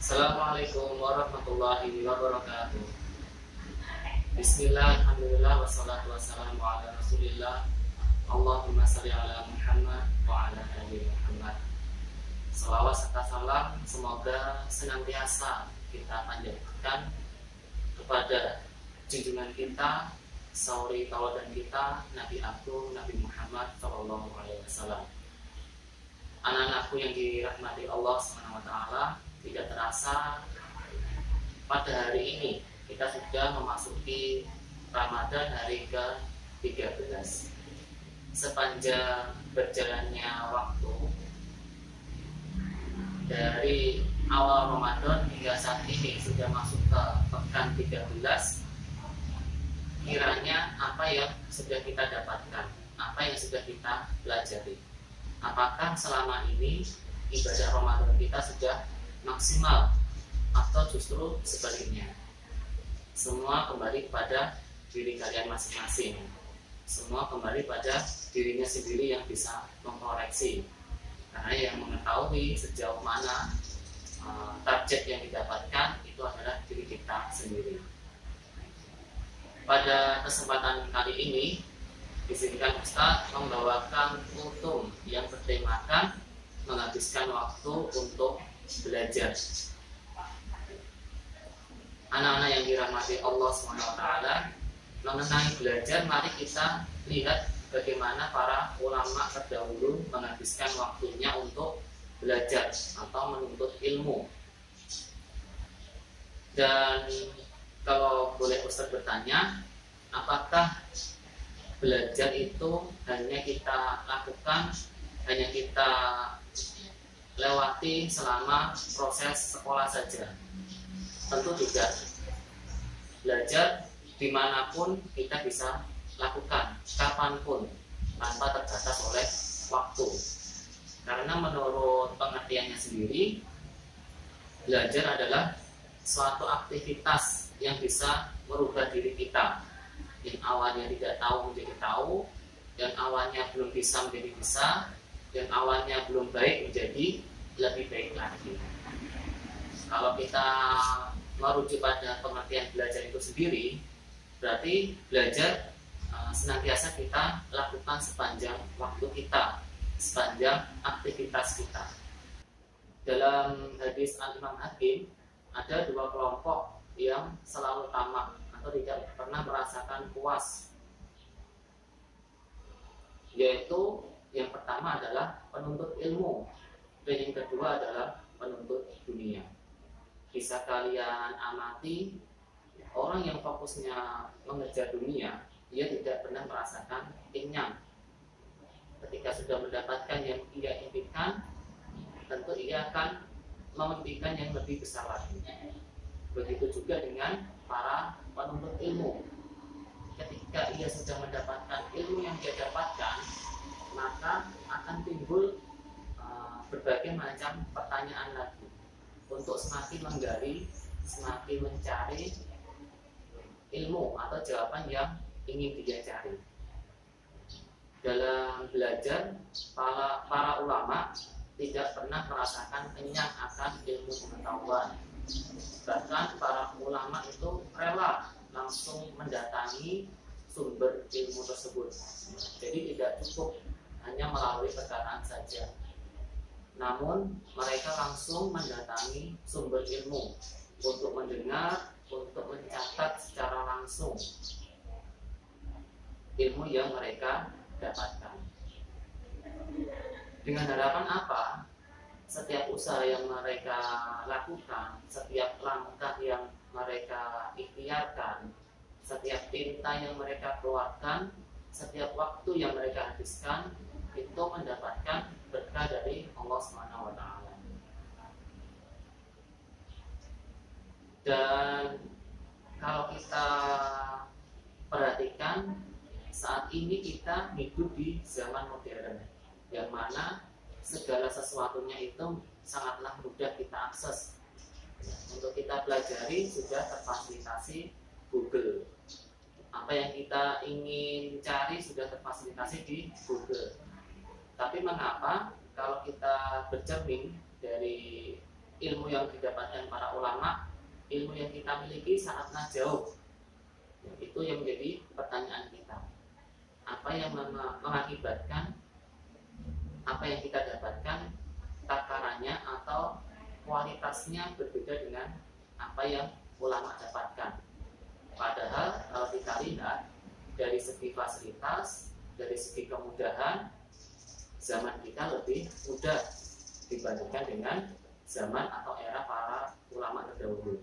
Assalamualaikum warahmatullahi wabarakatuh. Bismillah, alhamdulillah, wassalatu wassalamu ala rasulillah. Allahumma salli ala Muhammad wa ala ali Muhammad. Salawat serta salam semoga senantiasa kita panjatkan kepada junjungan kita, sauri tauladan kita, Nabi Agung Nabi Muhammad sallallahu alaihi wasallam. Anak-anakku yang dirahmati Allah Subhanahu wa taala, tidak terasa pada hari ini kita sudah memasuki Ramadan hari ke-13. Sepanjang berjalannya waktu dari awal Ramadan hingga saat ini sudah masuk ke pekan 13, kiranya apa yang sudah kita dapatkan, apa yang sudah kita pelajari, apakah selama ini ibadah Ramadan kita sudah maksimal atau justru sebaliknya. Semua kembali kepada diri kalian masing-masing. Semua kembali pada dirinya sendiri yang bisa mengkoreksi. Karena yang mengetahui sejauh mana target yang didapatkan itu adalah diri kita sendiri. Pada kesempatan kali ini, izinkan Ustaz membawakan kultum yang bertemakan menghabiskan waktu untuk belajar. Anak-anak yang dirahmati Allah SWT, mengenai belajar, mari kita lihat bagaimana para ulama terdahulu menghabiskan waktunya untuk belajar atau menuntut ilmu. Dan kalau boleh Ustaz bertanya, apakah belajar itu hanya kita lakukan, hanya kita lewati selama proses sekolah saja? Tentu tidak. Belajar dimanapun kita bisa lakukan, kapanpun, tanpa terbatas oleh waktu. Karena menurut pengertiannya sendiri, belajar adalah suatu aktivitas yang bisa merubah diri kita. Yang awalnya tidak tahu menjadi tahu, yang awalnya belum bisa menjadi bisa, yang awalnya belum baik menjadi lebih baik lagi. Kalau kita merujuk pada pengertian belajar itu sendiri, berarti belajar senantiasa kita lakukan sepanjang waktu kita, sepanjang aktivitas kita. Dalam hadis Al-Imam Hakim, ada dua kelompok yang selalu tamak atau tidak pernah merasakan puas, yaitu yang pertama adalah penuntut ilmu, dan yang kedua adalah penuntut dunia. Bisa kalian amati, orang yang fokusnya mengejar dunia, ia tidak pernah merasakan kenyang. Ketika sudah mendapatkan yang ia impikan, tentu ia akan memimpikan yang lebih besar lagi. Begitu juga dengan para penuntut ilmu. Ketika ia sudah mendapatkan ilmu yang dia dapatkan, maka akan timbul berbagai macam pertanyaan lagi untuk semakin menggali, semakin mencari ilmu atau jawaban yang ingin dia cari. Dalam belajar, para ulama tidak pernah merasakan kenyang akan ilmu pengetahuan. Bahkan para ulama itu rela langsung mendatangi sumber ilmu tersebut. Jadi tidak cukup hanya melalui perkataan saja, namun mereka langsung mendatangi sumber ilmu untuk mendengar, untuk mencatat secara langsung ilmu yang mereka dapatkan. Dengan harapan apa? Setiap usaha yang mereka lakukan, setiap langkah yang mereka ikhtiarkan, setiap tinta yang mereka keluarkan, setiap waktu yang mereka habiskan, itu mendapatkan berkah dari Allah Subhanahu wa taala. Dan kalau kita perhatikan, saat ini kita hidup di zaman modern, yang mana segala sesuatunya itu sangatlah mudah kita akses. Untuk kita pelajari sudah terfasilitasi Google. Apa yang kita ingin cari sudah terfasilitasi di Google. Tapi mengapa kalau kita bercermin dari ilmu yang didapatkan para ulama, ilmu yang kita miliki sangatlah jauh. Itu yang menjadi pertanyaan kita. Apa yang mengakibatkan apa yang kita dapatkan takarannya atau kualitasnya berbeda dengan apa yang ulama dapatkan. Padahal kalau kita lihat dari segi fasilitas, dari segi kemudahan, zaman kita lebih mudah dibandingkan dengan zaman atau era para ulama terdahulu.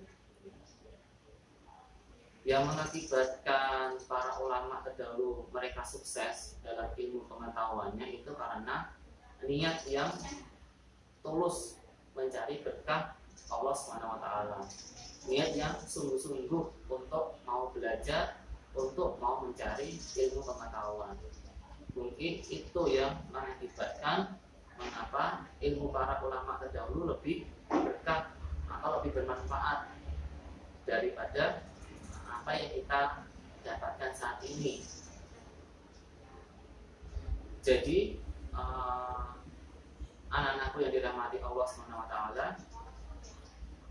Yang mengakibatkan para ulama terdahulu mereka sukses dalam ilmu pengetahuannya itu karena niat yang tulus mencari berkah Allah SWT, niat yang sungguh-sungguh untuk mau belajar, untuk mau mencari ilmu pengetahuan. Mungkin itu yang mengakibatkan mengapa ilmu para ulama terdahulu lebih berkah atau lebih bermanfaat daripada apa yang kita dapatkan saat ini. Jadi anak-anakku yang dirahmati Allah SWT,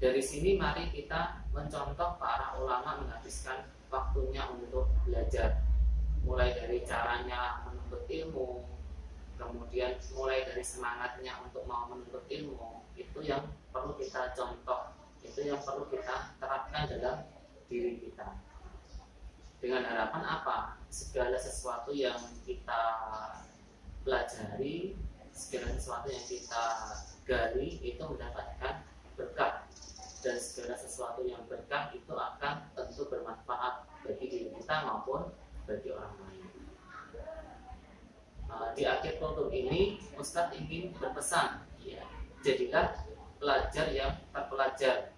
dari sini mari kita mencontoh para ulama menghabiskan waktunya untuk belajar, mulai dari caranya menuntut ilmu, kemudian mulai dari semangatnya untuk mau menuntut ilmu. Itu yang perlu kita contoh, itu yang perlu kita terapkan dalam diri kita. Dengan harapan apa? Segala sesuatu yang kita pelajari, segala sesuatu yang kita gali itu mendapatkan berkah, dan segala sesuatu yang berkah itu akan tentu bermanfaat bagi diri kita maupun bagi orang lain. Di akhir kultum ini Ustadz ingin berpesan, ya, jadilah pelajar yang terpelajar,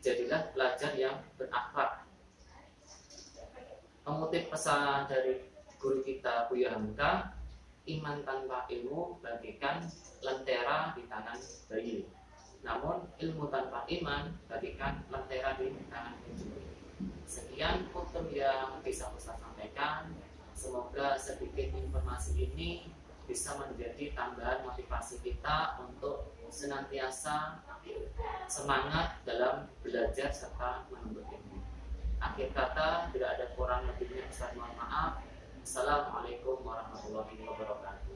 jadilah pelajar yang berakhlak. Mengutip pesan dari guru kita Buya Hamka, iman tanpa ilmu bagaikan lentera di tangan bayi, namun ilmu tanpa iman bagaikan lentera di tangan pencuri. Sekian kultum yang bisa Ustaz sampaikan. Semoga sedikit informasi ini bisa menjadi tambahan motivasi kita untuk senantiasa semangat dalam belajar serta menuntut ilmu. Akhir kata, tidak ada kurang lebihnya, Ustaz mohon maaf. Assalamualaikum warahmatullahi wabarakatuh.